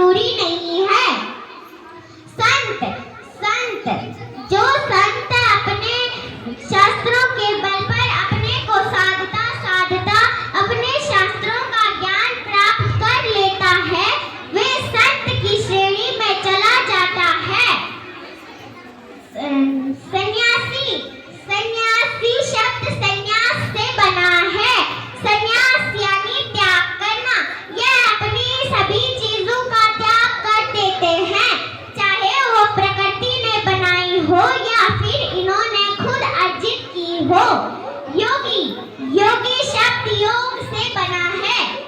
जरूरी नहीं है। संत संत जो संत अपने शास्त्रों के बल पर अपने को साधता साधता अपने शास्त्रों का ज्ञान प्राप्त कर लेता है, वे संत की श्रेणी में चला जाता है। सन्यासी सन्यासी शब्द संन्यास से बना है। संन्यास यानी त्याग करना। यह अपनी सभी चीजों का त्याग कर देते हैं, चाहे वो प्रकृति ने बनाई हो या फिर इन्होंने खुद अर्जित की हो। योगी योगी शब्द योग से बना है।